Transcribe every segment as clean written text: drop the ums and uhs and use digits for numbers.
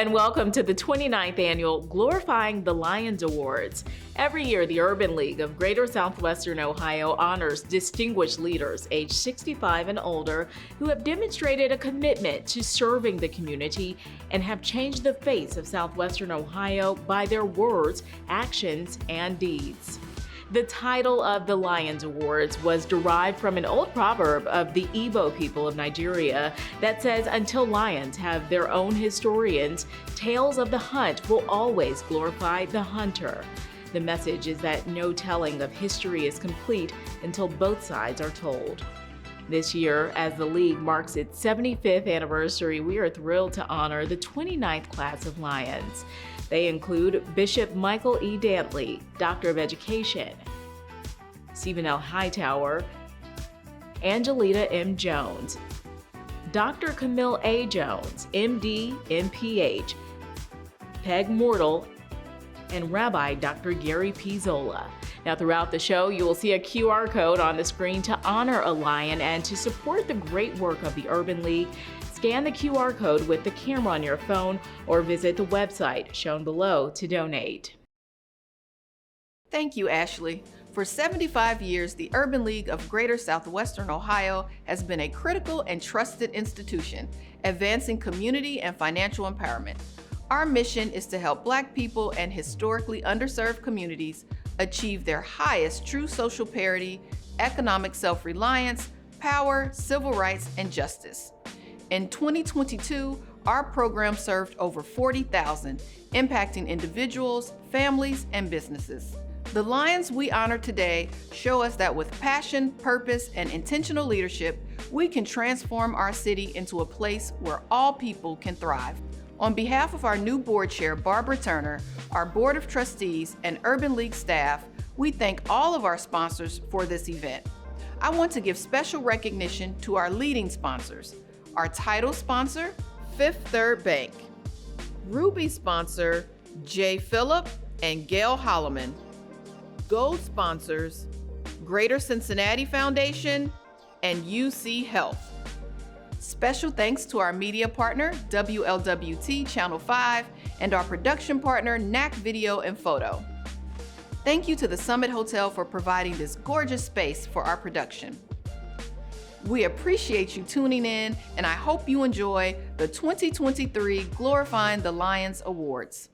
and welcome to the 29th annual Glorifying the Lions Awards. Every year, the Urban League of Greater Southwestern Ohio honors distinguished leaders aged 65 and older who have demonstrated a commitment to serving the community and have changed the face of Southwestern Ohio by their words, actions, and deeds. The title of the Lions Awards was derived from an old proverb of the Igbo people of Nigeria that says, "Until lions have their own historians, tales of the hunt will always glorify the hunter." The message is that no telling of history is complete until both sides are told. This year, as the League marks its 75th anniversary, we are thrilled to honor the 29th class of Lions. They include Bishop Michael E. Dantley, Doctor of Education, Stephen L. Hightower, Angelita M. Jones, Dr. Camille A. Jones, MD, MPH, Peg Mortal, and Rabbi Dr. Gary P. Zola. Now, throughout the show, you will see a QR code on the screen to honor a lion and to support the great work of the Urban League. Scan the QR code with the camera on your phone or visit the website shown below to donate. Thank you, Ashley. For 75 years, the Urban League of Greater Southwestern Ohio has been a critical and trusted institution, advancing community and financial empowerment. Our mission is to help Black people and historically underserved communities achieve their highest true social parity, economic self-reliance, power, civil rights, and justice. In 2022, our program served over 40,000, impacting individuals, families, and businesses. The Lions we honor today show us that with passion, purpose, and intentional leadership, we can transform our city into a place where all people can thrive. On behalf of our new board chair, Barbara Turner, our board of trustees, and Urban League staff, we thank all of our sponsors for this event. I want to give special recognition to our leading sponsors. Our title sponsor, Fifth Third Bank. Ruby sponsor, Jay Phillip and Gail Holloman. Gold sponsors, Greater Cincinnati Foundation and UC Health. Special thanks to our media partner, WLWT Channel 5, and our production partner, NAC Video and Photo. Thank you to the Summit Hotel for providing this gorgeous space for our production. We appreciate you tuning in, and I hope you enjoy the 2023 Glorifying the Lions Awards.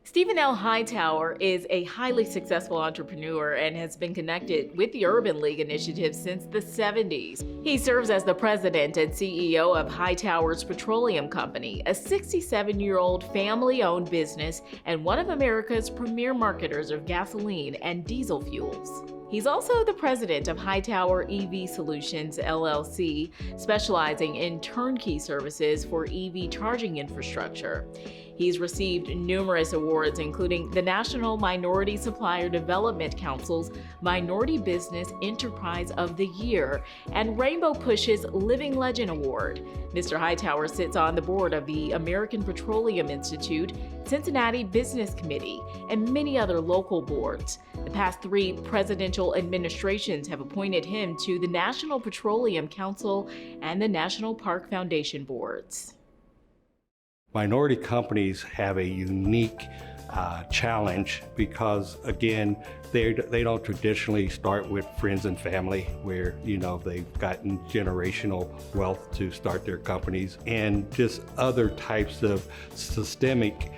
Stephen L. Hightower is a highly successful entrepreneur and has been connected with the Urban League initiative since the 70s. He serves as the president and CEO of Hightower's Petroleum Company, a 67-year-old family-owned business and one of America's premier marketers of gasoline and diesel fuels. He's also the president of Hightower EV Solutions, LLC, specializing in turnkey services for EV charging infrastructure. He's received numerous awards, including the National Minority Supplier Development Council's Minority Business Enterprise of the Year and Rainbow Push's Living Legend Award. Mr. Hightower sits on the board of the American Petroleum Institute, Cincinnati Business Committee, and many other local boards. The past 3 presidential administrations have appointed him to the National Petroleum Council and the National Park Foundation boards. Minority companies have a unique challenge because, again, they don't traditionally start with friends and family where, they've gotten generational wealth to start their companies, and just other types of systemic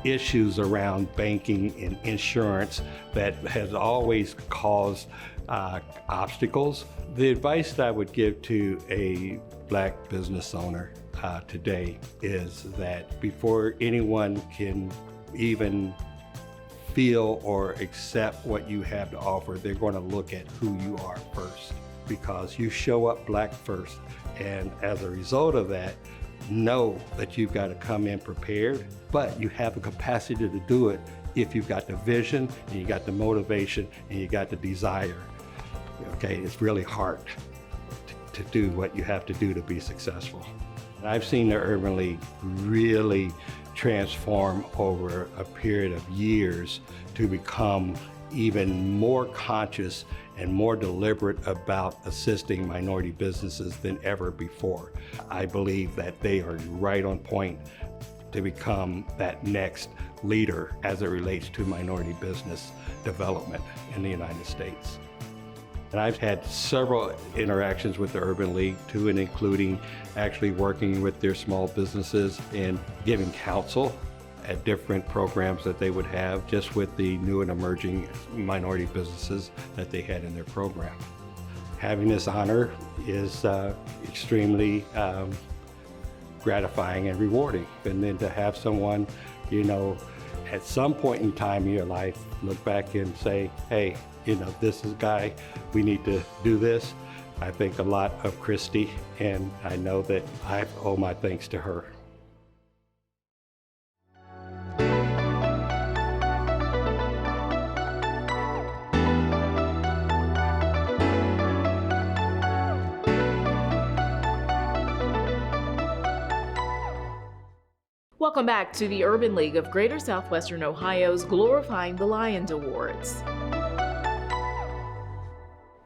issues around banking and insurance that has always caused obstacles. The advice that I would give to a Black business owner today is that before anyone can even feel or accept what you have to offer, they're going to look at who you are first, because you show up Black first. And as a result of that, know that you've got to come in prepared, but you have the capacity to do it if you've got the vision and you got the motivation and you got the desire. Okay, it's really hard to do what you have to do to be successful. I've seen the Urban League really transform over a period of years to become even more conscious and more deliberate about assisting minority businesses than ever before. I believe that they are right on point to become that next leader as it relates to minority business development in the United States. And I've had several interactions with the Urban League too, and including actually working with their small businesses and giving counsel at different programs that they would have just with the new and emerging minority businesses that they had in their program. Having this honor is extremely gratifying and rewarding. And then to have someone, you know, at some point in time in your life, look back and say, hey, you know, this is a guy, we need to do this. I think a lot of Christie, and I know that I owe my thanks to her. Welcome back to the Urban League of Greater Southwestern Ohio's Glorifying the Lions Awards.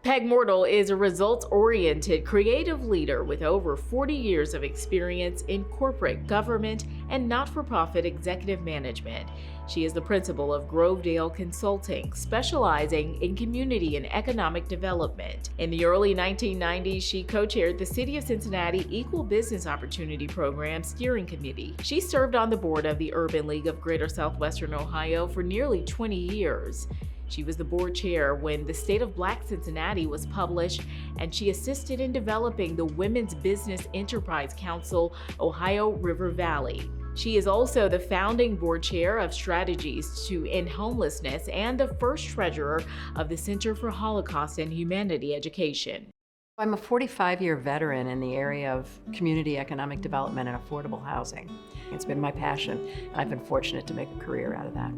Peg Mortal is a results-oriented creative leader with over 40 years of experience in corporate, government, and not-for-profit executive management. She is the principal of Grovedale Consulting, specializing in community and economic development. In the early 1990s, she co-chaired the City of Cincinnati Equal Business Opportunity Program Steering Committee. She served on the board of the Urban League of Greater Southwestern Ohio for nearly 20 years. She was the board chair when The State of Black Cincinnati was published, and she assisted in developing the Women's Business Enterprise Council, Ohio River Valley. She is also the founding board chair of Strategies to End Homelessness and the first treasurer of the Center for Holocaust and Humanity Education. I'm a 45-year veteran in the area of community economic development and affordable housing. It's been my passion, and I've been fortunate to make a career out of that.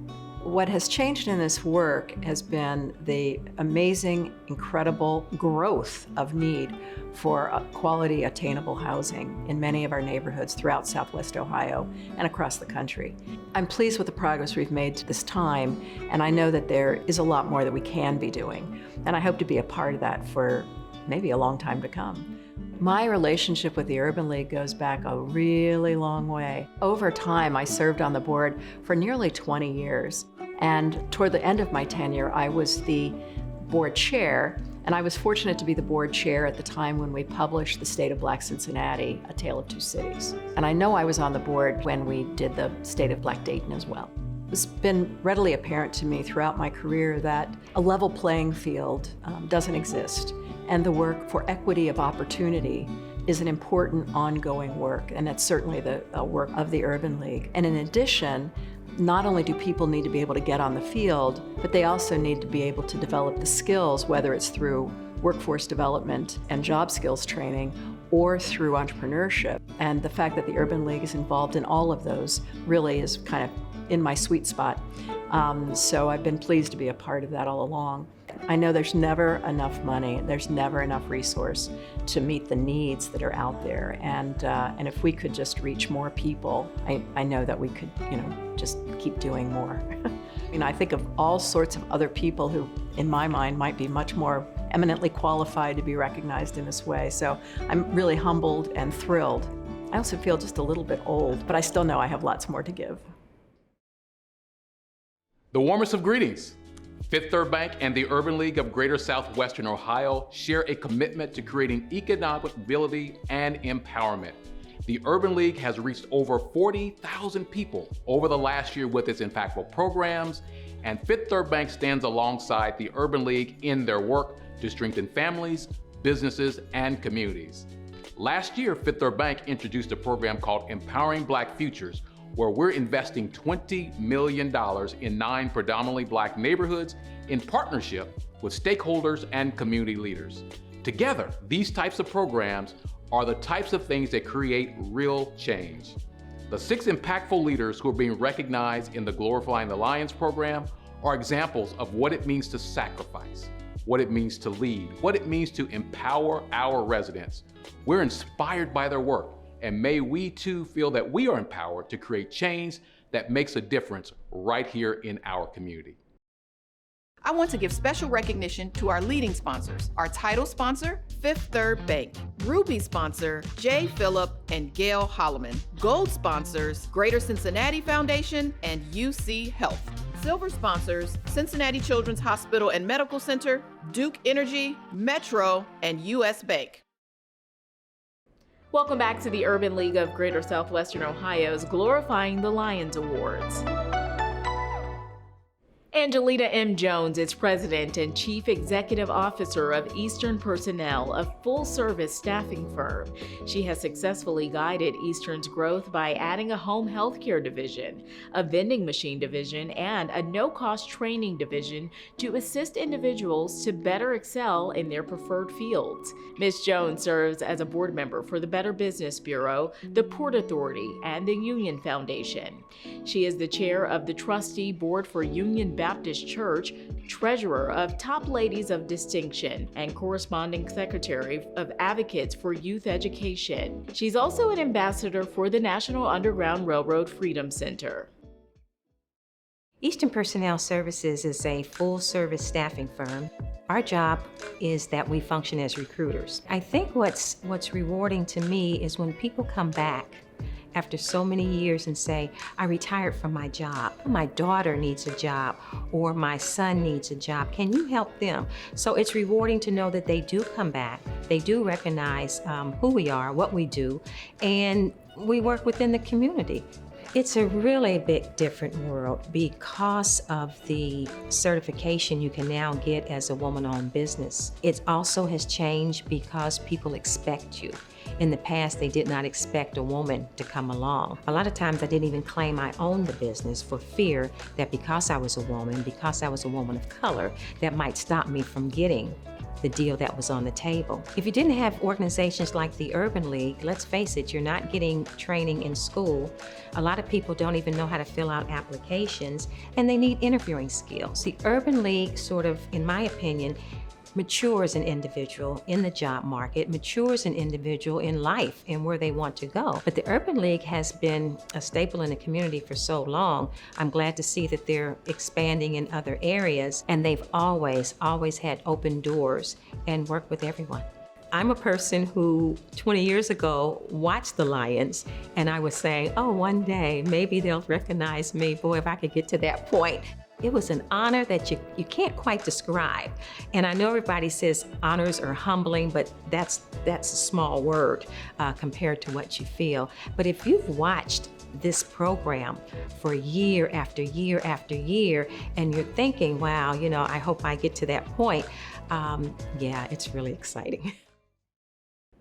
What has changed in this work has been the amazing, incredible growth of need for quality, attainable housing in many of our neighborhoods throughout Southwest Ohio and across the country. I'm pleased with the progress we've made to this time, and I know that there is a lot more that we can be doing, and I hope to be a part of that for maybe a long time to come. My relationship with the Urban League goes back a really long way. Over time, I served on the board for nearly 20 years. And toward the end of my tenure, I was the board chair, and I was fortunate to be the board chair at the time when we published The State of Black Cincinnati, A Tale of Two Cities. And I know I was on the board when we did the State of Black Dayton as well. It's been readily apparent to me throughout my career that a level playing field doesn't exist. And the work for equity of opportunity is an important ongoing work, and that's certainly the work of the Urban League. And in addition, not only do people need to be able to get on the field, but they also need to be able to develop the skills, whether it's through workforce development and job skills training or through entrepreneurship. And the fact that the Urban League is involved in all of those really is kind of in my sweet spot. So I've been pleased to be a part of that all along. I know there's never enough money, there's never enough resource to meet the needs that are out there. And if we could just reach more people, I know that we could, just keep doing more. I think of all sorts of other people who, in my mind, might be much more eminently qualified to be recognized in this way. So I'm really humbled and thrilled. I also feel just a little bit old, but I still know I have lots more to give. The warmest of greetings. Fifth Third Bank and the Urban League of Greater Southwestern Ohio share a commitment to creating economic ability and empowerment. The Urban League has reached over 40,000 people over the last year with its impactful programs, and Fifth Third Bank stands alongside the Urban League in their work to strengthen families, businesses, and communities. Last year, Fifth Third Bank introduced a program called Empowering Black Futures, where we're investing $20 million in 9 predominantly Black neighborhoods in partnership with stakeholders and community leaders. Together, these types of programs are the types of things that create real change. The 6 impactful leaders who are being recognized in the Glorifying the Lions program are examples of what it means to sacrifice, what it means to lead, what it means to empower our residents. We're inspired by their work, and may we too feel that we are empowered to create change that makes a difference right here in our community. I want to give special recognition to our leading sponsors. Our title sponsor, Fifth Third Bank. Ruby sponsor, J. Phillip and Gail Holloman. Gold sponsors, Greater Cincinnati Foundation and UC Health. Silver sponsors, Cincinnati Children's Hospital and Medical Center, Duke Energy, Metro, and U.S. Bank. Welcome back to the Urban League of Greater Southwestern Ohio's Glorifying the Lions Awards. Angelita M. Jones is President and Chief Executive Officer of Eastern Personnel, a full-service staffing firm. She has successfully guided Eastern's growth by adding a home health care division, a vending machine division, and a no-cost training division to assist individuals to better excel in their preferred fields. Ms. Jones serves as a board member for the Better Business Bureau, the Port Authority, and the Union Foundation. She is the chair of the trustee board for Union Baptist Church, treasurer of Top Ladies of Distinction, and corresponding secretary of Advocates for Youth Education. She's also an ambassador for the National Underground Railroad Freedom Center. Eastern Personnel Services is a full-service staffing firm. Our job is that we function as recruiters. I think what's rewarding to me is when people come back after so many years and say, I retired from my job. My daughter needs a job, or my son needs a job. Can you help them? So it's rewarding to know that they do come back. They do recognize who we are, what we do, and we work within the community. It's a really big different world because of the certification you can now get as a woman-owned business. It also has changed because people expect you. In the past, they did not expect a woman to come along. A lot of times I didn't even claim I owned the business for fear that because I was a woman of color, that might stop me from getting the deal that was on the table. If you didn't have organizations like the Urban League, let's face it, you're not getting training in school. A lot of people don't even know how to fill out applications, and they need interviewing skills. The Urban League sort of, in my opinion, matures an individual in the job market, matures an individual in life and where they want to go. But the Urban League has been a staple in the community for so long. I'm glad to see that they're expanding in other areas, and they've always had open doors and work with everyone. I'm a person who 20 years ago watched the Lions, and I was saying, oh, one day maybe they'll recognize me. Boy, if I could get to that point. It was an honor that you can't quite describe. And I know everybody says honors are humbling, but that's a small word compared to what you feel. But if you've watched this program for year after year after year, and you're thinking, wow, I hope I get to that point, yeah, it's really exciting.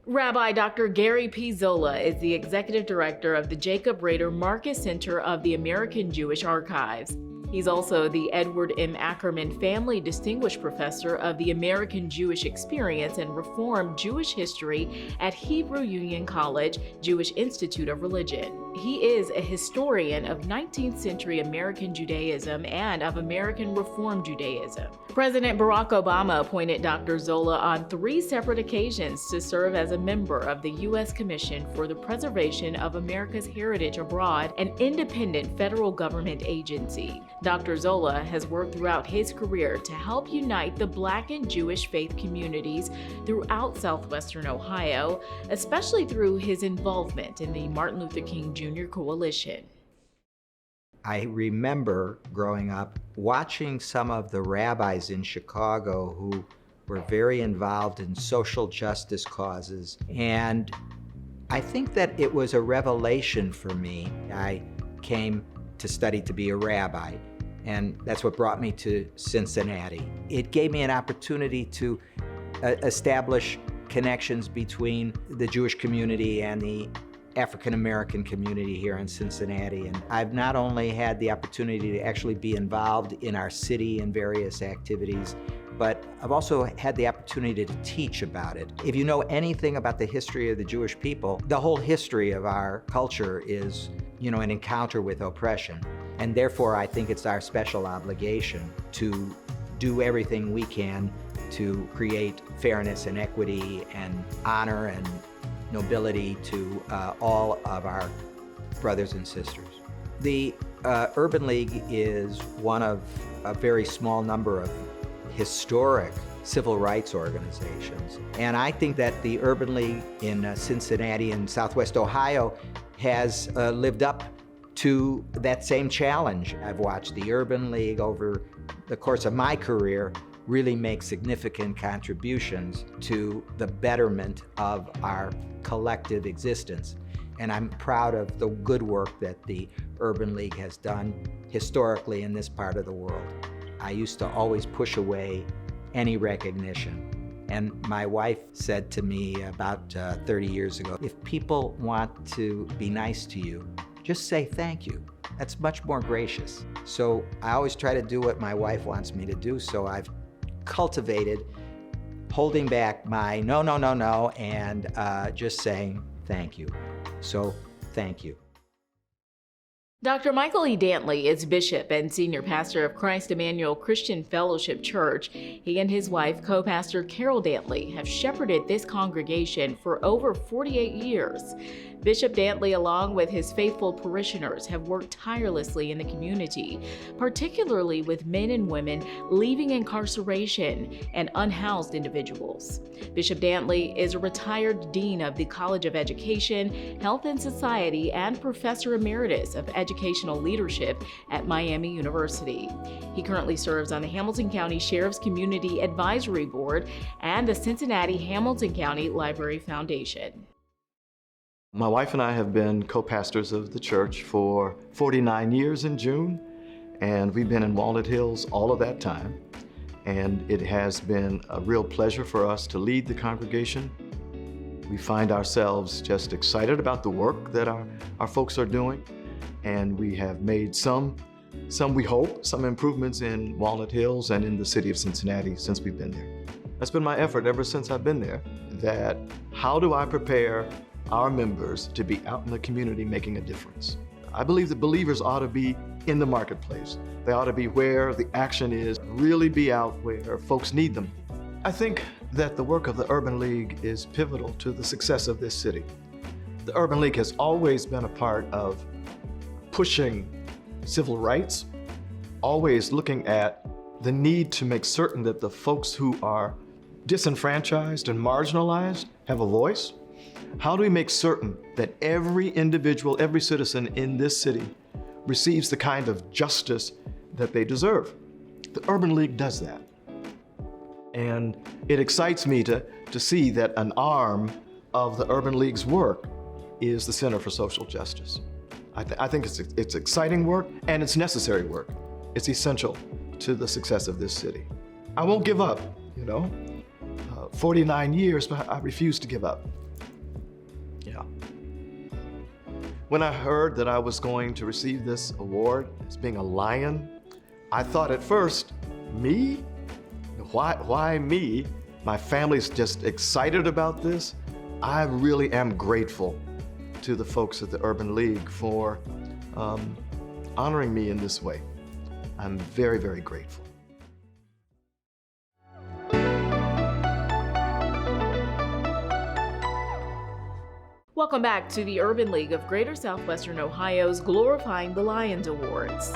Rabbi Dr. Gary P. Zola is the executive director of the Jacob Rader Marcus Center of the American Jewish Archives. He's also the Edward M. Ackerman Family Distinguished Professor of the American Jewish Experience and Reform Jewish History at Hebrew Union College, Jewish Institute of Religion. He is a historian of 19th century American Judaism and of American Reform Judaism. President Barack Obama appointed Dr. Zola on 3 separate occasions to serve as a member of the U.S. Commission for the Preservation of America's Heritage Abroad, an independent federal government agency. Dr. Zola has worked throughout his career to help unite the Black and Jewish faith communities throughout Southwestern Ohio, especially through his involvement in the Martin Luther King Jr. Coalition. I remember growing up watching some of the rabbis in Chicago who were very involved in social justice causes, and I think that it was a revelation for me. I came to study to be a rabbi, and that's what brought me to Cincinnati. It gave me an opportunity to establish connections between the Jewish community and the African American community here in Cincinnati. And I've not only had the opportunity to actually be involved in our city in various activities, but I've also had the opportunity to teach about it. If you know anything about the history of the Jewish people, the whole history of our culture is, an encounter with oppression. And therefore, I think it's our special obligation to do everything we can to create fairness and equity and honor and nobility to all of our brothers and sisters. The Urban League is one of a very small number of historic civil rights organizations. And I think that the Urban League in Cincinnati and Southwest Ohio has lived up to that same challenge. I've watched the Urban League over the course of my career really make significant contributions to the betterment of our collective existence. And I'm proud of the good work that the Urban League has done historically in this part of the world. I used to always push away any recognition. And my wife said to me about 30 years ago, if people want to be nice to you, just say thank you. That's much more gracious. So I always try to do what my wife wants me to do, so I've cultivated holding back my no, and just saying thank you. So thank you. Dr. Michael E. Dantley is bishop and senior pastor of Christ Emmanuel Christian Fellowship Church. He and his wife, co-pastor Carol Dantley, have shepherded this congregation for over 48 years. Bishop Dantley, along with his faithful parishioners, have worked tirelessly in the community, particularly with men and women leaving incarceration and unhoused individuals. Bishop Dantley is a retired dean of the College of Education, Health and Society, and professor emeritus of educational leadership at Miami University. He currently serves on the Hamilton County Sheriff's Community Advisory Board and the Cincinnati Hamilton County Library Foundation. My wife and I have been co-pastors of the church for 49 years in June, and we've been in Walnut Hills all of that time. And it has been a real pleasure for us to lead the congregation. We find ourselves just excited about the work that our folks are doing, and we have made some we hope, some improvements in Walnut Hills and in the city of Cincinnati since we've been there. That's been my effort ever since I've been there, that how do I prepare our members to be out in the community making a difference. I believe that believers ought to be in the marketplace. They ought to be where the action is, really be out where folks need them. I think that the work of the Urban League is pivotal to the success of this city. The Urban League has always been a part of pushing civil rights, always looking at the need to make certain that the folks who are disenfranchised and marginalized have a voice. How do we make certain that every individual, every citizen in this city receives the kind of justice that they deserve? The Urban League does that. And it excites me to see that an arm of the Urban League's work is the Center for Social Justice. I think it's exciting work and it's necessary work. It's essential to the success of this city. I won't give up, 49 years, but I refuse to give up. Yeah. When I heard that I was going to receive this award as being a Lion, I thought at first, me? Why me? My family's just excited about this. I really am grateful to the folks at the Urban League for honoring me in this way. I'm very, very grateful. Welcome back to the Urban League of Greater Southwestern Ohio's Glorifying the Lions Awards.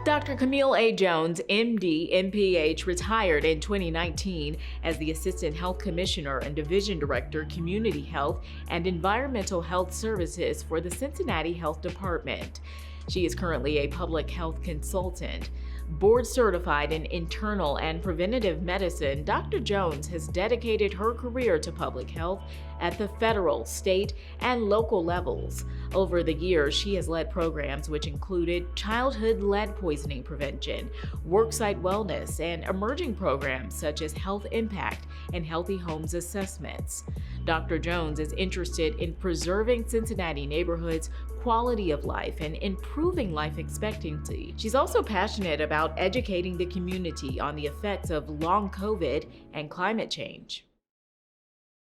Dr. Camille A. Jones, MD, MPH, retired in 2019 as the Assistant Health Commissioner and Division Director, Community Health and Environmental Health Services for the Cincinnati Health Department. She is currently a public health consultant. Board certified in internal and preventative medicine, Dr. Jones has dedicated her career to public health at the federal, state, and local levels. Over the years, she has led programs which included childhood lead poisoning prevention, worksite wellness, and emerging programs such as health impact and healthy homes assessments. Dr. Jones is interested in preserving Cincinnati neighborhoods' quality of life and improving life expectancy. She's also passionate about educating the community on the effects of long COVID and climate change.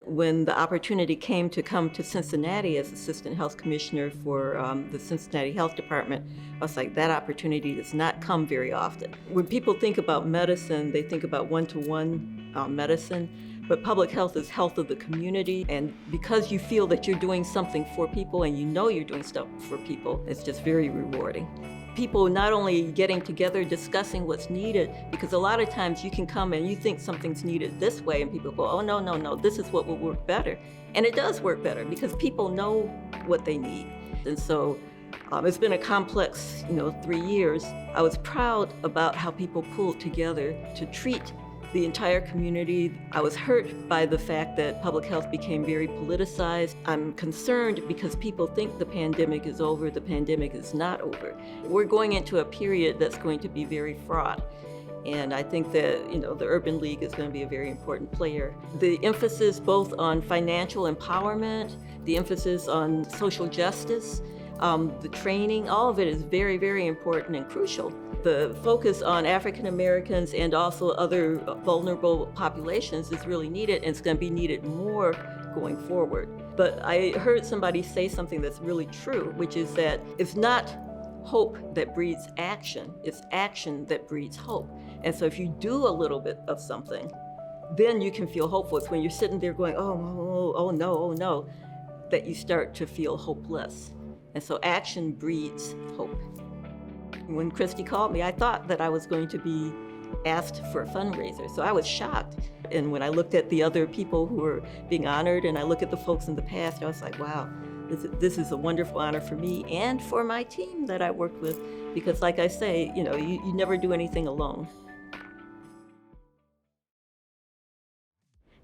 When the opportunity came to Cincinnati as Assistant Health Commissioner for the Cincinnati Health Department, I was like, that opportunity does not come very often. When people think about medicine, they think about one-to-one medicine, but public health is health of the community, and because you feel that you're doing something for people and you know you're doing stuff for people, it's just very rewarding. people not only getting together, discussing what's needed, because a lot of times you can come and you think something's needed this way and people go, oh, no, no, no, this is what will work better. And it does work better because people know what they need. And so it's been a complex, 3 years. I was proud about how people pulled together to treat the entire community. I was hurt by the fact that public health became very politicized. I'm concerned because people think the pandemic is over. The pandemic is not over. We're going into a period that's going to be very fraught. And I think that, the Urban League is going to be a very important player. The emphasis both on financial empowerment, the emphasis on social justice, the training, all of it is very, very important and crucial. The focus on African Americans and also other vulnerable populations is really needed, and it's going to be needed more going forward. But I heard somebody say something that's really true, which is that it's not hope that breeds action, it's action that breeds hope. And so if you do a little bit of something, then you can feel hopeful. It's when you're sitting there going, oh no, that you start to feel hopeless. And so action breeds hope. When Christie called me, I thought that I was going to be asked for a fundraiser. So I was shocked. And when I looked at the other people who were being honored and I look at the folks in the past, I was like, wow, this is a wonderful honor for me and for my team that I worked with. Because like I say, you never do anything alone.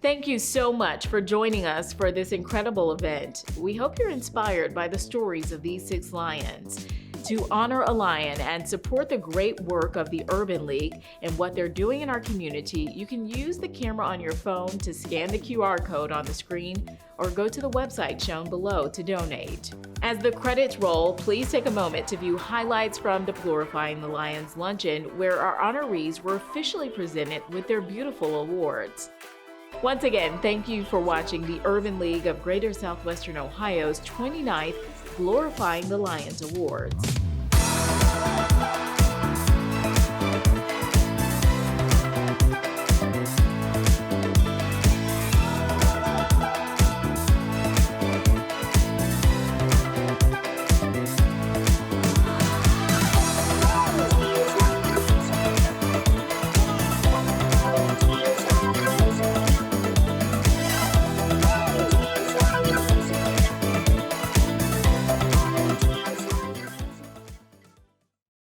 Thank you so much for joining us for this incredible event. We hope you're inspired by the stories of these 6 lions. To honor a lion and support the great work of the Urban League and what they're doing in our community, you can use the camera on your phone to scan the QR code on the screen or go to the website shown below to donate. As the credits roll, please take a moment to view highlights from the Glorifying the Lions luncheon, where our honorees were officially presented with their beautiful awards. Once again, thank you for watching the Urban League of Greater Southwestern Ohio's 29th Glorifying the Lions Awards.